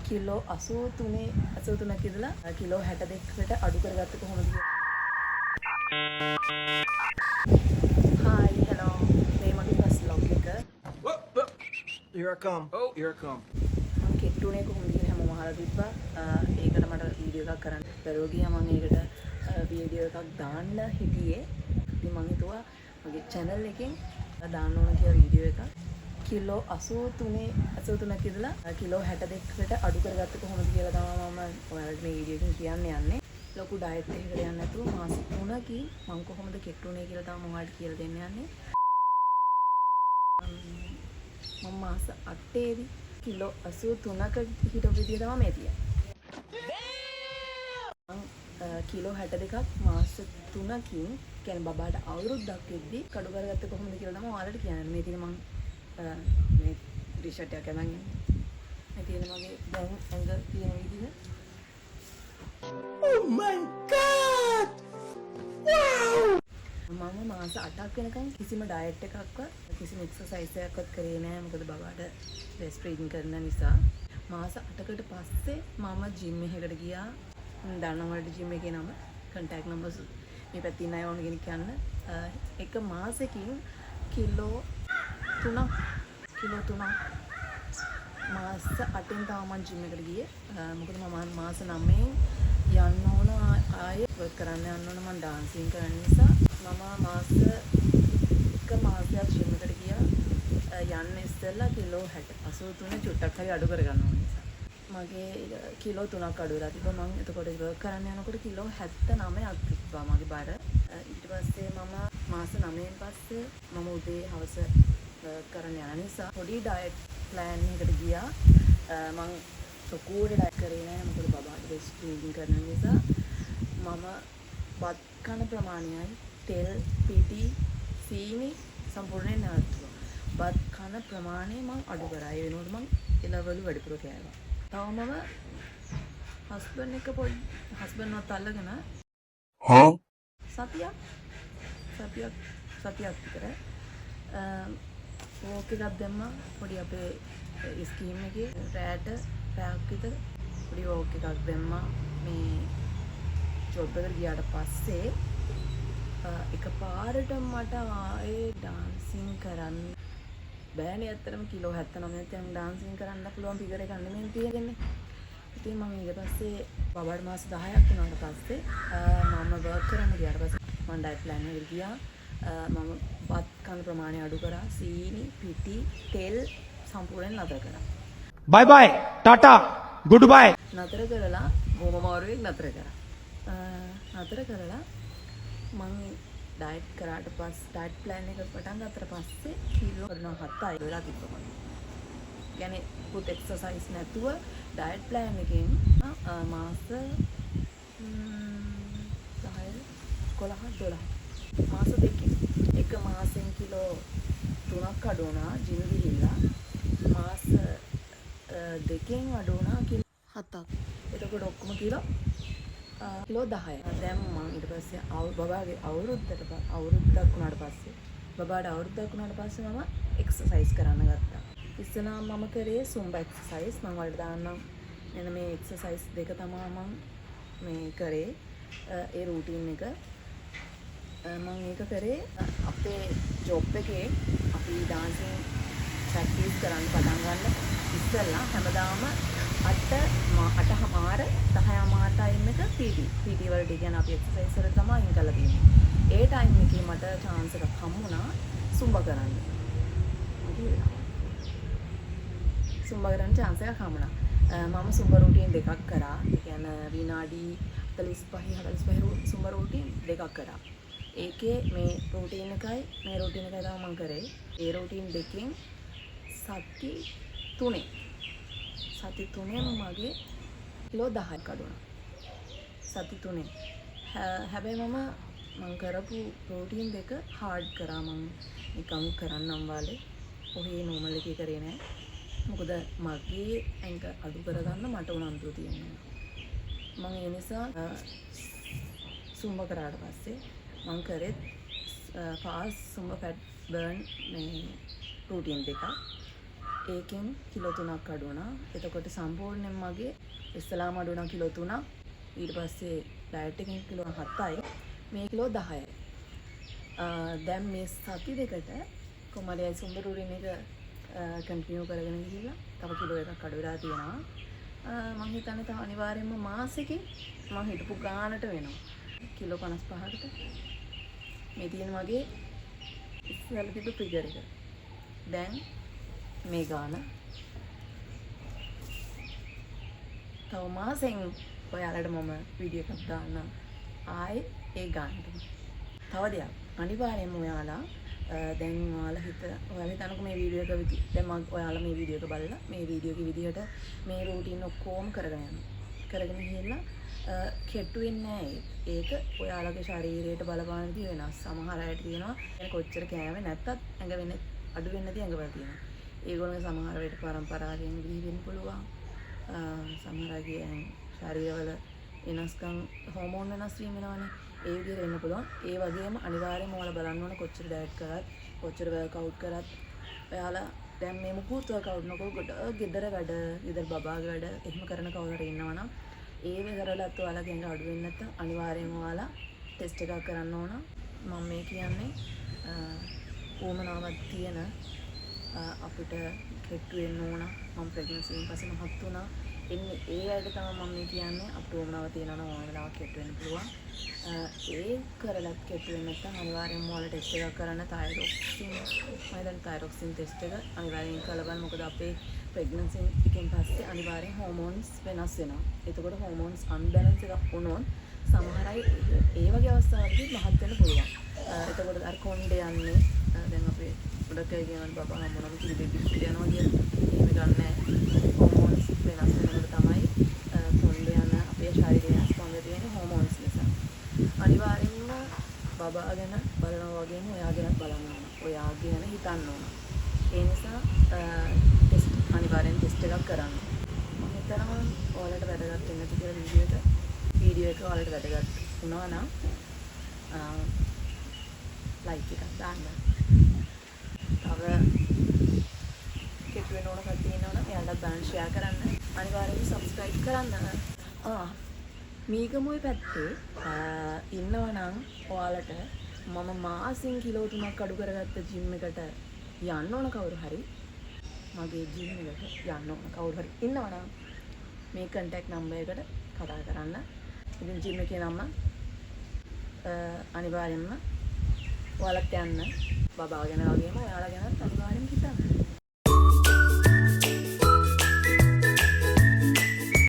Kilo 83ක ඉඳලා kilo 62කට අඩු කරගත්තේ කොහොමද කියලා. Hi, hello. මේ මගේ ෆස්ට් vlog එක. Here I come. Oh, here I come. මම කෙට්ටුනේ කොහොමද කියලා හැමෝම අහලා තිබ්බා. ඒකට මට වීඩියෝ එකක් කරන්න බැරුව ගියා. මම ඒකට වීඩියෝ එකක් දාන්න හිටියේ. ඉතින් මම හිතුවා මගේ channel එකෙන් දාන්න ඕන කියලා වීඩියෝ එකක්. කිලෝ 83ක ඉඳලා කිලෝ 62කට අඩු කරගත්තේ කොහොමද කියලා තමයි මම ඔයාලට මේ වීඩියෝ එකෙන් කියන්න යන්නේ. ලොකු ඩයට් එකකට යන්නේ නැතුව මාස 3කින් මම කොහොමද කෙට්ටුනේ කියලා තමයි මම ඔයාලට කියලා දෙන්න යන්නේ. මම මාස 8ේදී කිලෝ 83ක හිටපු විදිය තමයි මේ තියෙන්නේ. කිලෝ 62ක් මාස 3කින් කියන්නේ බබාට අවුරුද්දක් වෙද්දි කඩු කරගත්තේ කොහොමද කියලා තමයි ඔයාලට කියන්නේ. මේ තියෙන මම මේ ටී-ෂර්ට් එකක් අරන් ඉන්නේ. මේ තියෙන මගේ දැන් ඇඟ තියෙන විදිහ. Oh my God! Wow! මම මාස 8ක් වෙනකන් කිසිම ඩයට් එකක්වත් කිසිම එක්සර්සයිස් එකක්වත් කරේ නෑ. මොකද බබාට බ්‍රෙස්ට් ෆීඩින් කරන නිසා. මාස 8කට පස්සේ මම ජිම් එකකට ගියා. දන්නවලට ජිම් එකේ නම contact numbers මේ පැත්තේ ඉන්න අය ඕන කෙනෙක් යන්න. එක මාසෙකින් කිලෝ 3 මාස 8න් තමයි මම ජිම් එකට ගියේ. මොකද මම මාස 9න් යන්න ඕන ආයෙ වර්ක් කරන්න යන්න ඕන. මම ඩාන්සින් කරන නිසා මම මාස මාසයක් ජිම් එකට ගියා. යන්න ඉස්සෙල්ලා කිලෝ 83 චුට්ටක් හරි අඩු කරගන්න ඕන නිසා. මගේ කිලෝ 3ක් අඩු වෙලා තිබ්බා. මම එතකොට වර්ක් කරන්න යනකොට කිලෝ 79ක් තිබ්බා මගේ බර. ඊට පස්සේ මම මාස 9න් පස්සේ මම උදේ හවස කරන්න යන නිසා පොඩි ඩයට් ප්ලෑන් එකකට ගියා. මම සොකෝඩ ඩයට් කරේ නෑ. මොකද බබාට බ්‍රෙස්ට් ෆීඩින් කරන නිසා. මම බත් කන ප්‍රමාණයයි තෙල් පිටි සීනි සම්පූර්ණයෙන් නවත්තුවා. බත් කන ප්‍රමාණය මම අඩු කරා. ඒ වෙනුවට මම එළවලු වැඩිපුර කෑවා. තව මම හස්බන්ඩ්වත් අල්ලගෙන සතියක් විතර වෝක් එකක් දැම්මා. පොඩි අපේ ස්කීම් එකේ රැට පැයක් විතර පොඩි වෝක් එකක් දැම්මා. මේ ජොබ් එකට ගියාට පස්සේ එකපාරට මට ආයේ ඩාන්සින් කරන්න බෑනේ. ඇත්තටම කිලෝ 79 දැන් ඩාන්සින් කරන්න පුළුවන් ෆිගර් එකක් නෙමෙයි තියෙන්නේ. ඉතින් මම ඊට පස්සේ බබාට මාස 10ක් වුණාට පස්සේ මම වර්ක් කරන්න ගියාට පස්සේ මම ඩයට් ප්ලෑන් එකට ගියා. මම බත් කන ප්‍රමාණය අඩු කරා. සීනි පිටි තෙල් සම්පූර්ණයෙන් නතර කරා. Bye bye. Tata. Goodbye. නතර කරලා බොම මාරුවෙන් නතර කරා. නතර කරලා මම ඩයට් කරාට පස්සේ ඩයට් ප්ලෑන් එක පටන් ගත්තට පස්සේ කිලෝ 7යි වෙලා තිබ්බා මම. يعني පුත් එක්සර්සයිස් නැතුව ඩයට් ප්ලෑන් එකෙන් මාස 10 මාස දෙකකින් එක මාසෙන් කිලෝ 3ක් අඩු වුණා ජිම් ගිහිල්ලා. මාස දෙකෙන් අඩු වුණා කිලෝ 7ක්. එතකොට ඔක්කොම කිලෝ 10යි. දැන් මම ඊට පස්සේ බබාගේ අවුරුද්දක් වුණාට පස්සේ මම එක්සර්සයිස් කරන්න ගත්තා. ඉස්සෙල්ලා මම කරේ සුම්බා එක්සර්සයිස්. මම වලට දාන්නම් මෙන්න මේ එක්සර්සයිස් දෙක තමයි මම මේ කරේ. ඒ රූටින් එක මම ඒක කරේ අපේ ජොබ් එකේ අපි ඩාන්සින් ප්‍රැක්ටිස් කරන්න පටන් ගන්න ඉස්සෙල්ලා හැමදාම 8:00 10:00 ටයිම් එක PT වලට කියන අපි එක්සර්සයිස් වල තමයි ඉන් කරලා තියෙන්නේ. ඒ ටයිම් එකේ මට chance එකක් හම්බුණා සුම්බා කරන්න. සුම්බා කරන්න chance එකක් හම්බුණා. මම සුම්බා රූටින් දෙකක් කරා. ඒ කියන්නේ විනාඩි 45 සුම්බා රූටින් දෙකක් කරා. ඒකේ මේ රූටින් එකයි තමයි මම කරේ. ඒ රූටින් දෙකෙන් සති 3ෙන් මගේ කිලෝ 10ක් අඩු වුණා. සති 3ෙන්. හැබැයි මම කරපු රූටින් දෙක හાર્ඩ් කරා. මම නිකන් කරන්නම් වාලේ ඔහේ නෝමල් එකේ කරේ නෑ. මොකද මගේ ඇඟ අඩු කරගන්න මට උනන්දුව තියෙනවා. මම ඒ නිසා සුම්බා කරාට පස්සේ මම කරේ ෆාස්ට් සුම්බා ෆැට් බර්න් මේ රූටින් දෙක. ඒකෙන් කිලෝ 3ක් අඩු වුණා. එතකොට සම්පූර්ණයෙන් මගේ ඉස්සලාම අඩු වුණා කිලෝ 3ක්. ඊට පස්සේ ඩයට් එකෙන් කිලෝ 7යි. මේ කිලෝ 10යි. දැන් මේ සති දෙකට කොහමද සුන්දර රුටින් එක කන්ටිනියු කරගෙන ගිහිල්ලා තව කිලෝ එකක් අඩු වෙලා තියෙනවා. මම හිතන්නේ තව අනිවාර්යයෙන්ම මාසෙකින් මම හිටපු ගානට වෙනවා. කිලෝ 55කට. මේ තියෙන මගේ ඉස්සෙල්ලා තිබ්බ ෆිගර් එක. දැන් මේ ගාන තව මාසෙන් ඔයාලට මම වීඩියෝ එකක් දාන්න ආයේ ඒ ගානට. තව දෙයක් අනිවාර්යයෙන්ම ඔයාලා දැන් ඔයාලා හිතනකො මේ වීඩියෝ එක දැන් මම ඔයාලා මේ වීඩියෝ එක බලලා මේ වීඩියෝ එකේ විදිහට මේ රූටින් ඔක්කොම කරගෙන යනවා. කරගෙන ගිහිල්ලා කෙට්ටු වෙන්නේ නැහැ. ඒක ඔයාලගේ ශරීරයට බලපාන දේ වෙනස්. සමහර අයට තියෙනවා කොච්චර කෑවේ නැත්තත් ඇඟ වෙන්නේ අඩු වෙන්නේ නැති ඇඟවල තියෙනවා. ඒගොල්ලෝ සමහර වෙලට පරම්පරාවෙන් විහි වෙන්න පුළුවන්. සමහර අයගේ ශරීරවල වෙනස්කම් හෝමෝන් වෙනස් වීම වෙනවනේ. ඒ විදිහට වෙන්න පුළුවන්. ඒ වගේම අනිවාර්යයෙන්ම ඔයාලා බලන්න ඕන කොච්චර ඩයට් කරත් කොච්චර වර්ක්අවුට් කරත් ඔයාලා දැන් මේ මුකුත් වර්ක්අවුට් නොකරනකොට ගෙදර වැඩ, ගෙදර බබාගේ වැඩ එහෙම කරන කවුරු හරි ඉන්නවනම් ඒ වෙලාවලත් ඔයාලගේ ඇඟ අඩු වෙන්නේ නැත්නම් අනිවාර්යයෙන්ම ඔයාලා ටෙස්ට් එකක් කරන්න ඕන. මම මේ කියන්නේ උවමනාවක් තියෙන අපිට කෙට්ටු වෙන්න ඕන. මම ප්‍රෙග්නන්සි එකෙන් පස්සේ මහත් වුණා. එන්නේ ඒ අයට තමයි මම මේ කියන්නේ අපිට උවමනාවක් තියෙනවා නම් ඕන වෙලාවක කෙට්ටු වෙන්න පුළුවන්. ඒ කරලත් කෙට්ටු වෙන්නේ නැත්නම් අනිවාර්යයෙන්ම ඔයාලා ටෙස්ට් එකක් කරන්න තයිරොක්සින්. මම දැන් තයිරොක්සින් ටෙස්ට් එක අනිවාර්යෙන් කරලා බලන්න. මොකද අපේ ප්‍රෙග්නන්සි එකෙන් පස්සේ අනිවාර්යෙන් හෝමෝන්ස් වෙනස් වෙනවා. එතකොට හෝමෝන්ස් අන්බැලන්ස් එකක් වුණොත් සමහර අය ඒ වගේ අවස්ථාවලදී මහත් වෙන්න පුළුවන්. එතකොට අර කොණ්ඩේ යන්නේ දැන් අපේ ගොඩක් අය කියනවා බබා මොනවද කිරි බේබි පිට යනවා කියලා. එහෙම ගන්නෑ. හෝමෝන්ස් වෙනස් වෙනකොට තමයි කොණ්ඩේ යන අපේ ශරීරය ස්පන්දනය වෙන්නේ හෝමෝන්ස් නිසා. අනිවාර්යෙන්ම බබා ගැන බලනවා වගේම ඔයා ගැනත් බලන්න ඕන. ඔයා ගැන හිතන්න ඕන. ඒ නිසා ටෙස්ට් අනිවාර්යෙන් ටෙස්ට් එකක් කරන්න. මම හිතනවා ඔයාලට වැදගත් වෙන්න ඇති කියලා වීඩියෝ එක ඔයාලට වැදගත් වුණා නම් ලයික් එකක් දාන්න. තව කෙට් වෙන ඕන කට්ටිය ඉන්නවනම් එයාලට බලන්න ෂෙයා කරන්න. අනිවාර්යෙන්ම සබ්ස්ක්‍රයිබ් කරන්න. මීගමුවේ පැත්තේ ඉන්නවනම් ඔයාලට මම මාසින් කිලෝ 3ක් අඩු කරගත්ත ජිම් එකට යන්න ඕන කවුරු හරි මගේ ජිම් එකට යන්න ඕන කවුරු හරි ඉන්නවනම් මේ කන්ටැක්ට් නම්බර් එකට කතා කරන්න. ඉතින් ජිම් එකේ නම අනිවාර්යෙන්ම ඔයාලට යන්න. බබා ගැන වගේම ඔයාලා ගැනත් අනිවාර්යෙන්ම හිතන්න.